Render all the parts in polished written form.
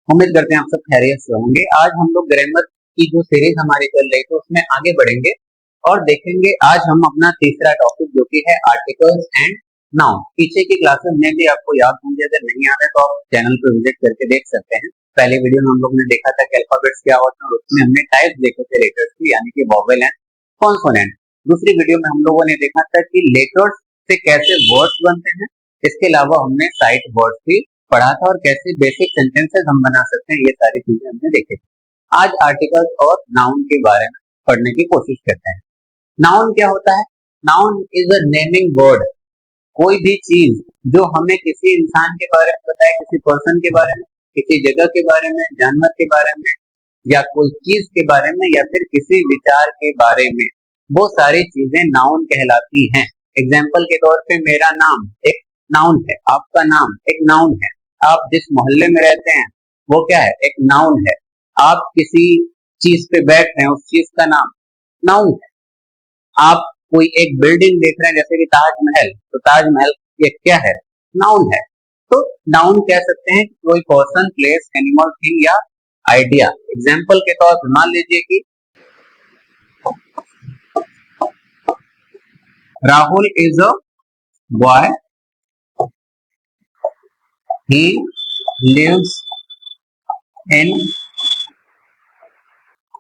उम्मीद करते हैं आप सब खैरियत से होंगे। आज हम लोग ग्रामर की जो सीरीज हमारी चल रही थी उसमें आगे बढ़ेंगे और देखेंगे आज हम अपना तीसरा टॉपिक जो कि है आर्टिकल्स एंड नाउन। पीछे की क्लासेस में भी आपको याद होंगे, अगर नहीं याद है तो आप चैनल पर विजिट करके देख सकते हैं। पहले वीडियो में हम लोग ने देखा था कि अल्फाबेट्स क्या होते हैं और उसमें हमने टाइप्स देखे थे लेटर्स की, यानी कि वोवेल एंड कॉन्सोनेंट। दूसरी वीडियो में हम लोगों ने देखा था कि लेटर्स से कैसे वर्ड्स बनते हैं। इसके अलावा हमने साइट वर्ड्स भी पढ़ा था और कैसे बेसिक सेंटेंसेस हम बना सकते हैं, ये सारी चीजें हमने देखी। आज आर्टिकल्स और नाउन के बारे में पढ़ने की कोशिश करते हैं। नाउन क्या होता है? Noun is a naming word. कोई भी चीज जो हमें किसी इंसान के बारे में बताए, किसी पर्सन के बारे में, किसी जगह के बारे में, जानवर के बारे में, या कोई चीज के बारे में, या फिर किसी विचार के बारे में, वो सारी चीजें नाउन कहलाती हैं। एग्जाम्पल के तौर पे मेरा नाम एक नाउन है, आपका नाम एक नाउन है, आप जिस मोहल्ले में रहते हैं वो क्या है? एक नाउन है। आप किसी चीज पे बैठ रहे हैं, उस चीज का नाम नाउन है। आप कोई एक बिल्डिंग देख रहे हैं जैसे कि ताजमहल, तो ताजमहल ये क्या है? नाउन है। तो नाउन कह सकते हैं कोई पर्सन, प्लेस, एनिमल, थिंग या आइडिया। एग्जाम्पल के तौर पर मान लीजिए कि Rahul is a boy, he lives in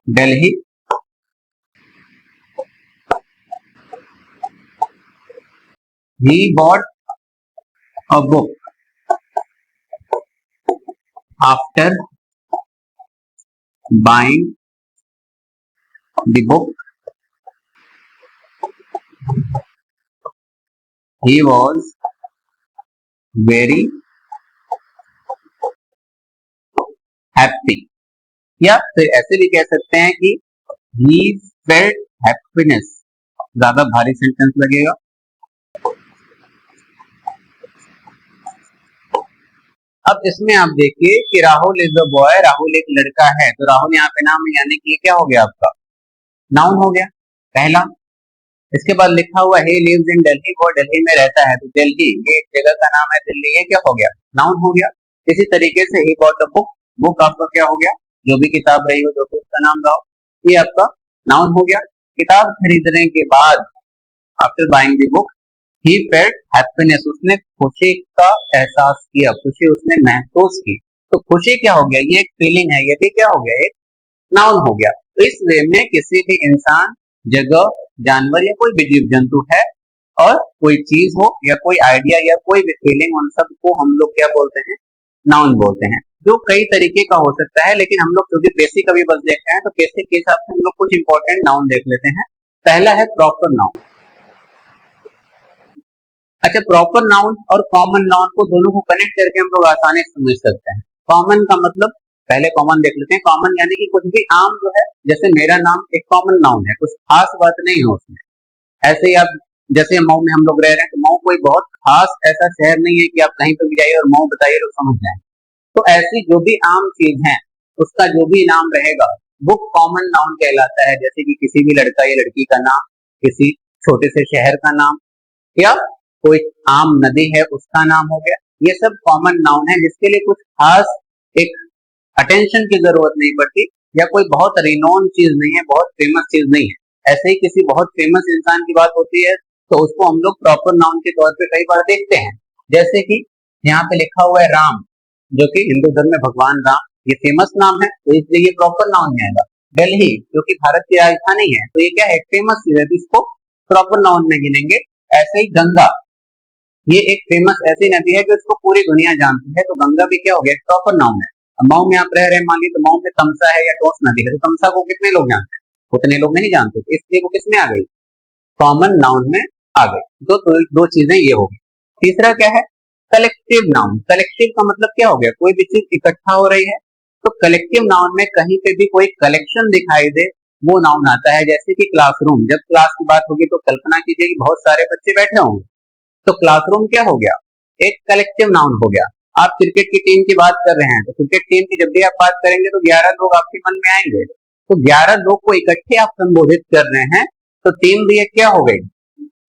Delhi. He bought a book after buying the book. He was very happy. या फिर ऐसे भी कह सकते हैं कि he felt happiness। ज्यादा भारी सेंटेंस लगेगा। अब इसमें आप देखिए कि Rahul is a boy, Rahul एक लड़का है, तो राहुल यहाँ पे नाम है, यानी कि ये क्या हो गया? आपका नाउन हो गया पहला। इसके बाद लिखा हुआ he lives in Delhi, वो दिल्ली में रहता है, तो दिल्ली ये एक जगह का नाम है, दिल्ली, ये क्या हो गया? नाउन हो गया। इसी तरीके से he bought a book, book आपका क्या हो गया? जो भी किताब रही हो, जो भी उसका नाम रहा, ये आपका नाउन हो गया। किताब खरीदने के बाद after buying the book he felt happiness, उसने खुशी का एहसास किया, खुशी उसने महसूस की। तो खुशी क्या हो गया? ये एक फीलिंग है, ये भी क्या हो गया? एक नाउन हो गया। तो इस वे में किसी भी इंसान, जगह, जानवर या कोई भी जीव जंतु है और कोई चीज हो या कोई आइडिया या कोई भी फीलिंग, उन सबको हम लोग क्या बोलते हैं? नाउन बोलते हैं। जो कई तरीके का हो सकता है, लेकिन हम लोग क्योंकि बेसिक अभी बस देख रहे हैं तो बेसिक के हिसाब से हम लोग कुछ इंपॉर्टेंट नाउन देख लेते हैं। पहला है प्रॉपर नाउन। अच्छा, प्रॉपर नाउन और कॉमन नाउन को दोनों को कनेक्ट करके हम लोग आसानी से समझ सकते हैं। कॉमन का मतलब, पहले कॉमन देख लेते हैं। कॉमन यानी कि कुछ भी आम जो है, जैसे मेरा नाम एक कॉमन नाउन है, कुछ खास बात नहीं है उसमें। ऐसे ही आप जैसे मऊ में हम लोग रह रहे हैं, तो मऊ कोई बहुत खास ऐसा शहर नहीं है कि आप कहीं पर भी जाइए और मऊ बताइए लोग समझ जाए। तो ऐसी जो भी आम चीज है उसका जो भी नाम रहेगा वो कॉमन नाउन कहलाता है। जैसे कि किसी भी लड़का या लड़की का नाम, किसी छोटे से शहर का नाम, या कोई आम नदी है उसका नाम हो गया। ये सब कॉमन नाउन है जिसके लिए कुछ खास एक अटेंशन की जरूरत नहीं पड़ती, या कोई बहुत रिनोन चीज नहीं है, बहुत फेमस चीज नहीं है। ऐसे ही किसी बहुत फेमस इंसान की बात होती है तो उसको हम लोग प्रॉपर नाउन के तौर पे कई बार देखते हैं। जैसे कि यहाँ पे लिखा हुआ है राम, जो कि हिंदू धर्म में भगवान राम, ये फेमस नाम है तो इसलिए ये प्रॉपर नाउन में आएगा। दिल्ली जो कि भारत की राजधानी है, तो ये क्या है? फेमस चीज है, तो इसको प्रॉपर नाउन में गिनेंगे। ऐसे ही गंगा, ये एक फेमस ऐसी नदी है जो इसको पूरी दुनिया जानती है, तो गंगा भी क्या हो गया? प्रॉपर नाउन है। मऊ में आप रह रहे हैं, मान लीजिए, तो मऊ में तमसा है या टोस नदी है, तो तमसा को कितने लोग जानते हैं? उतने लोग नहीं जानते, इसलिए वो किसमें आ गई? कॉमन नाउन में आ गई। दो चीजें ये हो गई। तीसरा क्या है? Collective noun. कलेक्टिव का मतलब क्या हो गया? कोई भी चीज इकट्ठा हो रही है, तो कलेक्टिव नाउन में कहीं पे भी कोई कलेक्शन दिखाई दे वो नाउन आता है। जैसे कि क्लासरूम, जब क्लास की बात होगी तो कल्पना कीजिए कि बहुत सारे बच्चे बैठे होंगे, तो क्लासरूम क्या हो गया? एक कलेक्टिव नाउन हो गया। आप क्रिकेट की टीम की बात कर रहे हैं, तो क्रिकेट टीम की जब भी आप बात करेंगे तो 11 लोग आपके मन में आएंगे, तो 11 लोग को इकट्ठे आप संबोधित कर रहे हैं, तो टीम भी एक क्या हो गई?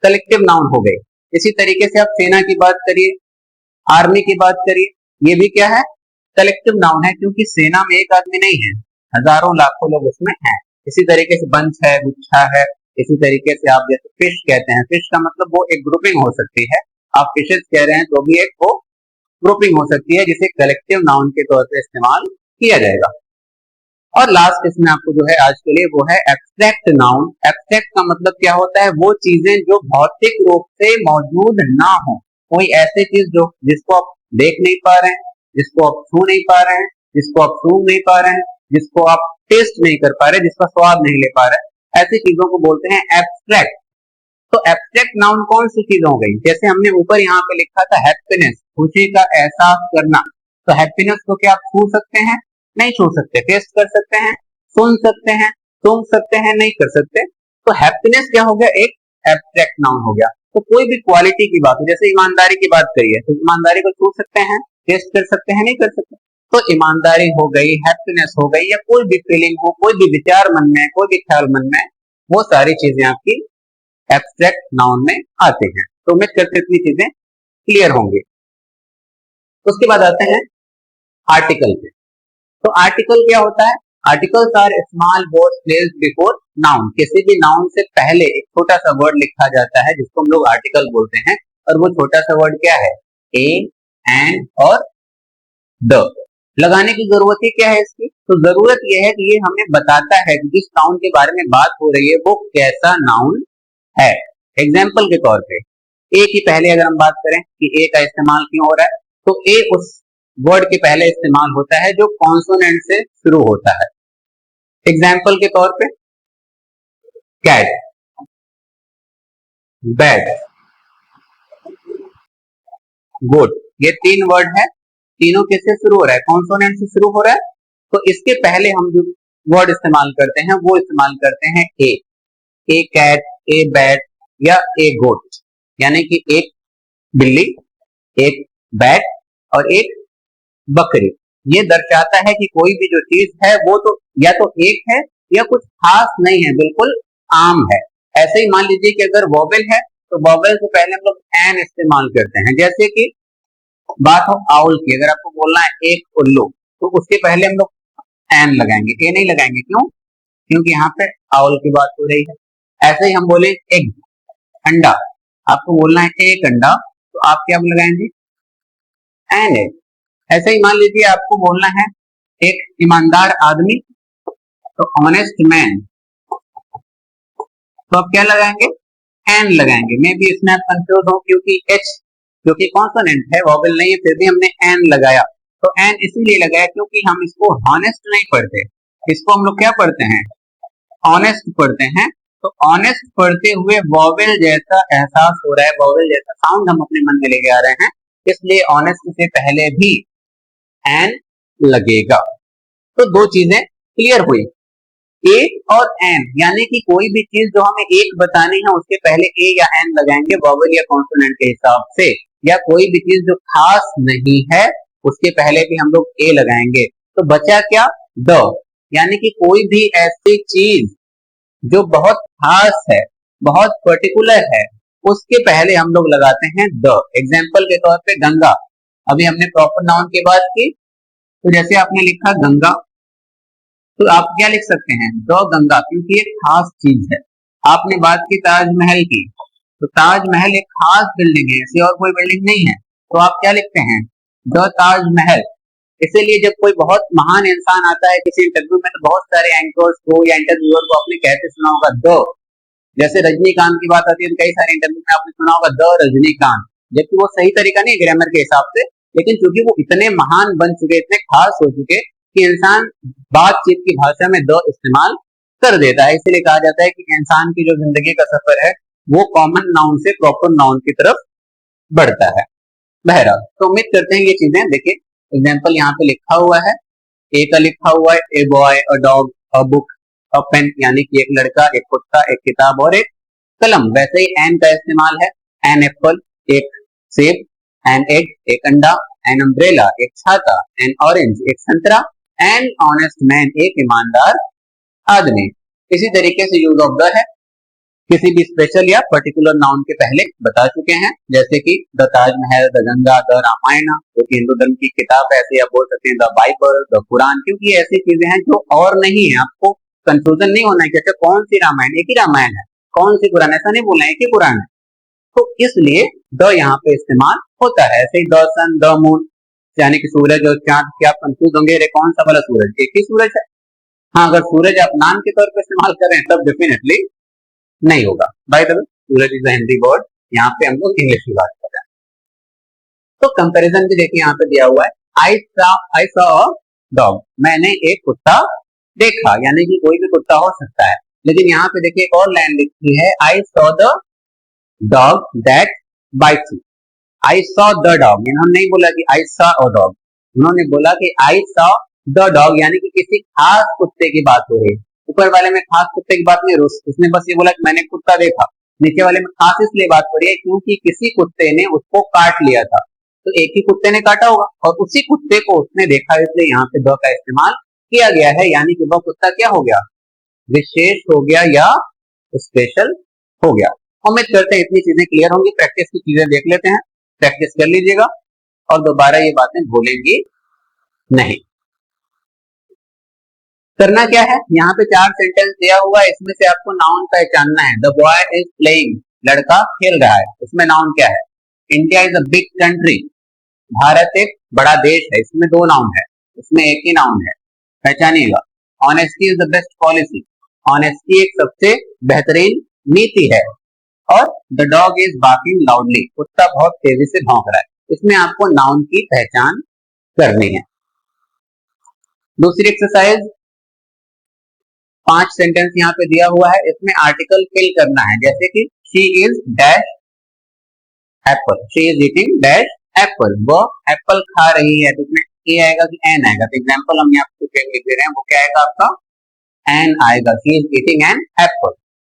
कलेक्टिव नाउन हो गई। इसी तरीके से आप सेना की बात करिए, आर्मी की बात करिए, ये भी क्या है? कलेक्टिव नाउन है क्योंकि सेना में एक आदमी नहीं है, हजारों लाखों लोग उसमें हैं। इसी तरीके से बंच है, गुच्छा है, इसी तरीके से आप जैसे फिश कहते हैं, फिश का मतलब वो एक ग्रुपिंग हो सकती है, आप फिशेस कह रहे हैं तो भी एक वो ग्रुपिंग हो सकती है जिसे कलेक्टिव नाउन के तौर पर इस्तेमाल किया जाएगा। और लास्ट इसमें आपको जो है आज के लिए वो है एब्स्ट्रैक्ट नाउन। एब्स्ट्रैक्ट का मतलब क्या होता है, वो चीजें जो भौतिक रूप से मौजूद ना हो, कोई ऐसी चीज जो जिसको आप देख नहीं पा रहे हैं, जिसको आप छू नहीं पा रहे हैं, जिसको आप सूंघ नहीं पा रहे हैं, जिसको आप टेस्ट नहीं कर पा रहे, जिसका स्वाद नहीं ले पा रहे, ऐसी चीजों को बोलते हैं एब्स्ट्रैक्ट। तो एब्स्ट्रैक्ट नाउन कौन सी चीज हो गई, जैसे हमने ऊपर यहाँ पे लिखा था हैप्पीनेस, खुशी का एहसास करना। तो हैप्पीनेस को क्या आप छू सकते हैं? नहीं छू सकते। टेस्ट कर सकते हैं, सुन सकते हैं, सूंघ सकते हैं, नहीं कर सकते। तो हैप्पीनेस क्या हो गया, एक एब्स्ट्रैक्ट नाउन हो गया। तो कोई भी क्वालिटी की बात हो, जैसे ईमानदारी की बात करिए तो ईमानदारी को छू सकते हैं, टेस्ट कर सकते हैं, नहीं कर सकते। तो ईमानदारी हो गई, हैप्पीनेस हो गई, या कोई भी फीलिंग हो, कोई भी विचार मन में, कोई भी ख्याल मन में, वो सारी चीजें आपकी एब्स्ट्रैक्ट नाउन में आते हैं। तो उम्मीद करते इतनी चीजें क्लियर होंगी। उसके बाद आते हैं आर्टिकल पे। तो आर्टिकल क्या होता है, articles are small words placed before noun. किसी भी नाउन से पहले एक छोटा सा वर्ड लिखा जाता है जिसको हम लोग आर्टिकल बोलते हैं, और वो छोटा सा वर्ड क्या है, ए, एन और द। लगाने की जरूरत ही क्या है इसकी, तो जरूरत यह है कि ये हमें बताता है कि जिस नाउन के बारे में बात हो रही है वो कैसा नाउन है। एग्जाम्पल के तौर पे ए की पहले अगर हम बात करें कि ए का इस्तेमाल क्यों हो रहा है, तो ए उस वर्ड के पहले इस्तेमाल होता है जो कॉन्सोनेंट से शुरू होता है। एग्जाम्पल के तौर पे कैट, बैट, गुड, ये तीन वर्ड है, तीनों किससे शुरू हो रहा है, कॉन्सोनेंट से शुरू हो रहा है। तो इसके पहले हम जो वर्ड इस्तेमाल करते हैं वो इस्तेमाल करते हैं ए कैट, ए बैट या ए गोट, यानी कि एक बिल्ली, एक बैट और एक बकरी। ये दर्शाता है कि कोई भी जो चीज है वो तो या तो एक है या कुछ खास नहीं है, बिल्कुल आम है। ऐसे ही मान लीजिए कि अगर वॉवेल है तो वॉवेल से पहले हम लोग एन इस्तेमाल करते हैं। जैसे कि बात हो आउल की, अगर आपको बोलना है एक उल्लू तो उसके पहले हम लोग एन लगाएंगे, ए नहीं लगाएंगे। क्यों? क्योंकि यहाँ पे आउल की बात हो रही है। ऐसे ही हम बोले एग, अंडा, आपको बोलना है एक अंडा तो आप क्या लगाएंगे, एन एग। ऐसे ही मान लीजिए आपको बोलना है एक ईमानदार आदमी, तो ऑनेस्ट मैन, तो आप क्या लगाएंगे, एन लगाएंगे। मे भी इसमें आप कंफ्यूज हो क्योंकि एच जो कि कॉन्सोनेंट है, वॉवेल नहीं है, फिर भी हमने एन लगाया। तो एन इसीलिए लगाया क्योंकि हम इसको हॉनेस्ट नहीं पढ़ते, इसको हम लोग क्या पढ़ते हैं, ऑनेस्ट पढ़ते हैं। तो ऑनेस्ट पढ़ते हुए वॉवेल जैसा एहसास हो रहा है, वॉवेल जैसा साउंड हम अपने मन में लेके आ रहे हैं, इसलिए ऑनेस्ट से पहले भी एन लगेगा। तो दो चीजें क्लियर हुई, ए और एन, यानी कि कोई भी चीज जो हमें एक बतानी है उसके पहले ए या एन लगाएंगे वॉवेल या कॉन्सोनेंट के हिसाब से, या कोई भी चीज जो खास नहीं है उसके पहले भी हम लोग ए लगाएंगे। तो बचा क्या, द, यानी कि कोई भी ऐसी चीज जो बहुत खास है, बहुत पर्टिकुलर है, उसके पहले हम लोग लगाते हैं द। एग्जाम्पल के तौर पे गंगा, अभी हमने प्रॉपर नाउन की बात की, तो जैसे आपने लिखा गंगा तो आप क्या लिख सकते हैं, द गंगा, क्योंकि एक खास चीज है। आपने बात की ताजमहल की, तो ताजमहल एक खास बिल्डिंग है, ऐसी और कोई बिल्डिंग नहीं है, तो आप क्या लिखते हैं, द ताजमहल। इसीलिए जब कोई बहुत महान इंसान आता है किसी इंटरव्यू में तो बहुत सारे एंकर्स को या इंटरव्यूअर को आपने कहते सुना होगा द, जैसे रजनीकांत की बात आती है तो कई सारे इंटरव्यू में आपने सुना होगा द रजनीकांत, जबकि वो सही तरीका नहीं है ग्रामर के हिसाब से, लेकिन चूंकि वो इतने महान बन चुके, इतने खास हो चुके कि इंसान बातचीत की भाषा में द इस्तेमाल कर देता है। इसीलिए कहा जाता है कि इंसान की जो जिंदगी का सफर है वो कॉमन नाउन से प्रॉपर नाउन की तरफ बढ़ता है। बहरहाल तो उम्मीद करते हैं ये चीजें, देखिए एग्जाम्पल यहाँ पे लिखा हुआ है, ए का लिखा हुआ है a boy, a dog, a book, a pen, यानी कि एक लड़का, एक कुत्ता, एक किताब और एक कलम। वैसे ही एन का इस्तेमाल है, एन एप्पल, एक सेब, एन एग, एक अंडा, एन अम्ब्रेला, एक छाता, एन ऑरेंज, एक संतरा, एन ऑनेस्ट मैन, एक ईमानदार आदमी। इसी तरीके से यूज ऑफ द है, किसी भी स्पेशल या पर्टिकुलर नाउन के पहले बता चुके हैं, जैसे कि the Taj Mahal, the Ganga, the Ramayana, जो कि हिंदू धर्म की किताब है, ऐसे आप बोल सकते हैं द बाइबल, द कुरान, क्योंकि ये ऐसी चीजें हैं जो और नहीं है। आपको कंफ्यूजन नहीं होना है कि अच्छा कौन सी रामायण, एक ही रामायण है, कौन सी कुरान, ऐसा नहीं बोलना है, एक ही कुरान है। तो इसलिए द यहाँ पे इस्तेमाल होता है। ऐसे ही द सन, द मून, यानी कि सूरज और चांद। क्या आप कंफ्यूज होंगे, अरे कौन सा वाला सूरज, एक ही सूरज है। हाँ, अगर सूरज आप नाम के तौर पर इस्तेमाल करें तब डेफिनेटली नहीं होगा। By the way, Suraj is a Hindi word, यहाँ पे हम लोग इंग्लिश की बात कर रहे हैं। तो कंपैरिजन भी देखिए यहाँ पे दिया हुआ है, आई सॉ अ डॉग, मैंने एक कुत्ता देखा, यानी कि कोई भी कुत्ता हो सकता है। लेकिन यहाँ पे देखिए एक और लाइन लिखी है, I saw the dog that bytes you. I saw the dog, इन्होंने नहीं बोला कि आई सॉ अ डॉग, उन्होंने बोला कि आई सॉ द डॉग, यानी कि किसी खास कुत्ते की बात हो रही है। ऊपर वाले में खास कुत्ते की बात नहीं, उसने बस ये बोला कि मैंने कुत्ता देखा। नीचे वाले में खास इसलिए बात हो रही है क्योंकि किसी कुत्ते ने उसको काट लिया था, तो एक ही कुत्ते ने काटा होगा और उसी कुत्ते को उसने देखा, इसलिए यहाँ पे द का इस्तेमाल किया गया है। यानी कि वह कुत्ता क्या हो गया, विशेष हो गया या स्पेशल हो गया। उम्मीद करते हैं इतनी चीजें क्लियर होंगी। प्रैक्टिस की चीजें देख लेते हैं, प्रैक्टिस कर लीजिएगा और दोबारा ये बातें भूलेंगी नहीं। करना क्या है, यहाँ पे 4 सेंटेंस दिया हुआ है, इसमें से आपको नाउन पहचानना है। द बॉय इज प्लेइंग, लड़का खेल रहा है, इसमें नाउन क्या है। India is a big country, Bharat एक बड़ा देश है, इसमें 2 नाउन है, इसमें एक ही नाउन है, पहचानिएगा। Honesty is the best policy, honesty एक सबसे बेहतरीन नीति है। और the dog is barking loudly, कुत्ता बहुत तेजी से भौंक रहा है। इसमें आपको नाउन की पहचान करनी है। दूसरी एक्सरसाइज, 5 सेंटेंस यहाँ पे दिया हुआ है, इसमें आर्टिकल फिल करना है, जैसे कि she is dash Apple, she is eating dash Apple, वो एप्पल खा रही है, तो इसमें ए आएगा कि एन आएगा। तो एग्जाम्पल हम यहाँ पे लिख दे रहे हैं, वो क्या आएगा आपका, एन आएगा, she is eating an apple.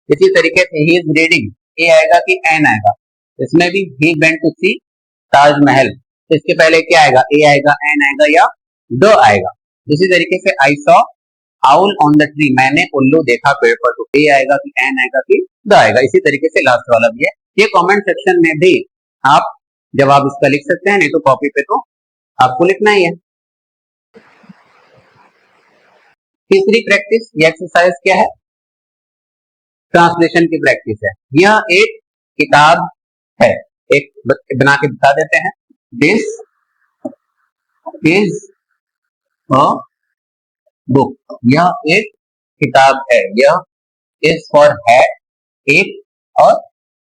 इसी तरीके से ही इज रीडिंग, ए आएगा कि एन आएगा। इसमें भी ही वेंट टू सी ताजमहल, तो इसके पहले क्या आएगा, ए आएगा, एन आएगा या द आएगा। इसी तरीके से I saw owl on the tree, मैंने उल्लू देखा पेड़ पर, तो ए आएगा कि एन आएगा कि द आएगा। इसी तरीके से लास्ट वाला भी है। ये कमेंट सेक्शन में भी आप जवाब इसका लिख सकते हैं, नहीं तो कॉपी पे तो आपको लिखना ही है। तीसरी प्रैक्टिस या एक्सरसाइज क्या है, ट्रांसलेशन की प्रैक्टिस है। यह एक किताब है, एक बना के बता देते हैं, दिस इज अ बुक, यह एक किताब है, यह इज फॉर है एक और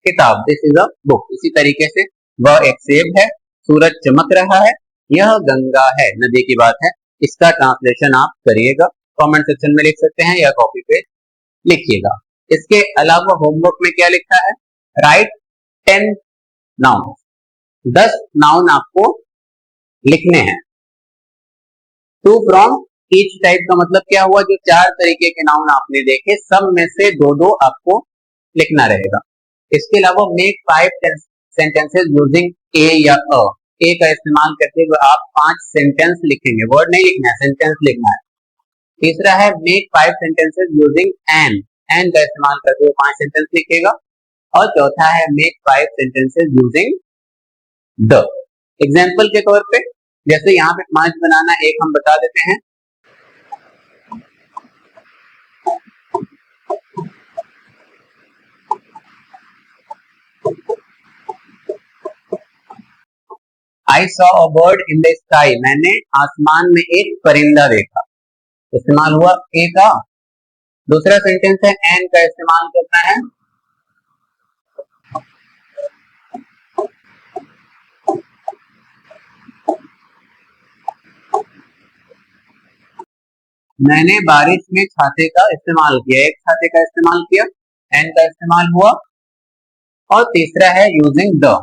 किताब, दिस इज अ बुक। इसी तरीके से वह एक सेब है, सूरज चमक रहा है, यह गंगा है, नदी की बात है। इसका ट्रांसलेशन आप करिएगा, कमेंट सेक्शन में लिख सकते हैं या कॉपी पे लिखिएगा। इसके अलावा होमवर्क में क्या लिखा है, राइट 10 नाउन, 10 नाउन आपको लिखने हैं। टू फ्रॉम ईच टाइप का मतलब क्या हुआ, जो 4 तरीके के नाउन आपने देखे, सब में से 2-2 आपको लिखना रहेगा। इसके अलावा मेक 5 सेंटेंसेस यूजिंग ए या अ, ए का इस्तेमाल करते हुए आप 5 सेंटेंस लिखेंगे, वर्ड नहीं लिखना है, सेंटेंस लिखना है। तीसरा है make 5 sentences using an, an का इस्तेमाल करते हुए 5 सेंटेंस लिखेगा। और चौथा है make 5 sentences using the. Example के तौर पे जैसे यहाँ पे 5 बनाना, एक हम बता देते हैं, I saw a bird in the sky, मैंने आसमान में एक परिंदा देखा, इस्तेमाल हुआ ए का। दूसरा सेंटेंस है एन का इस्तेमाल करना है, मैंने बारिश में छाते का इस्तेमाल किया, एक छाते का इस्तेमाल किया, एन का इस्तेमाल हुआ। और तीसरा है यूजिंग द,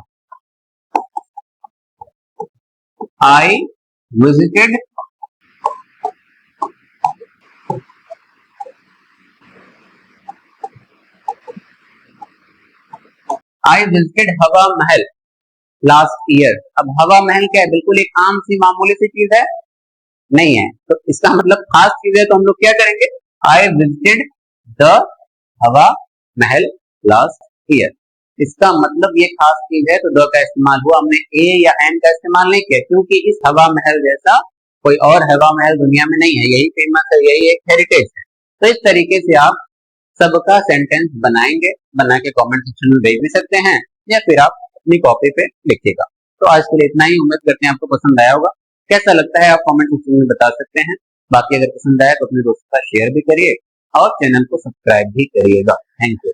आई विजिटेड हवा महल लास्ट ईयर। अब हवा महल क्या है, बिल्कुल एक आम सी मामूली सी चीज है नहीं है, तो इसका मतलब खास चीज है, तो हम लोग क्या करेंगे, आई विजिटेड द हवा महल लास्ट ईयर। इसका मतलब ये खास चीज है, तो द का इस्तेमाल हुआ, हमने ए या एन का इस्तेमाल नहीं किया, क्योंकि इस हवा महल जैसा कोई और हवा महल दुनिया में नहीं है, यही फेमस है, यही एक हेरिटेज है। तो इस तरीके से आप सबका सेंटेंस बनाएंगे, बना के कमेंट सेक्शन में भेज भी सकते हैं, या फिर आप अपनी कॉपी पे लिखिएगा। तो आज के लिए इतना ही, उम्मीद करते हैं आपको पसंद आया होगा। कैसा लगता है आप कमेंट सेक्शन में बता सकते हैं। बाकी अगर पसंद आया तो अपने दोस्तों का शेयर भी करिए और चैनल को सब्सक्राइब भी करिएगा। Thank you.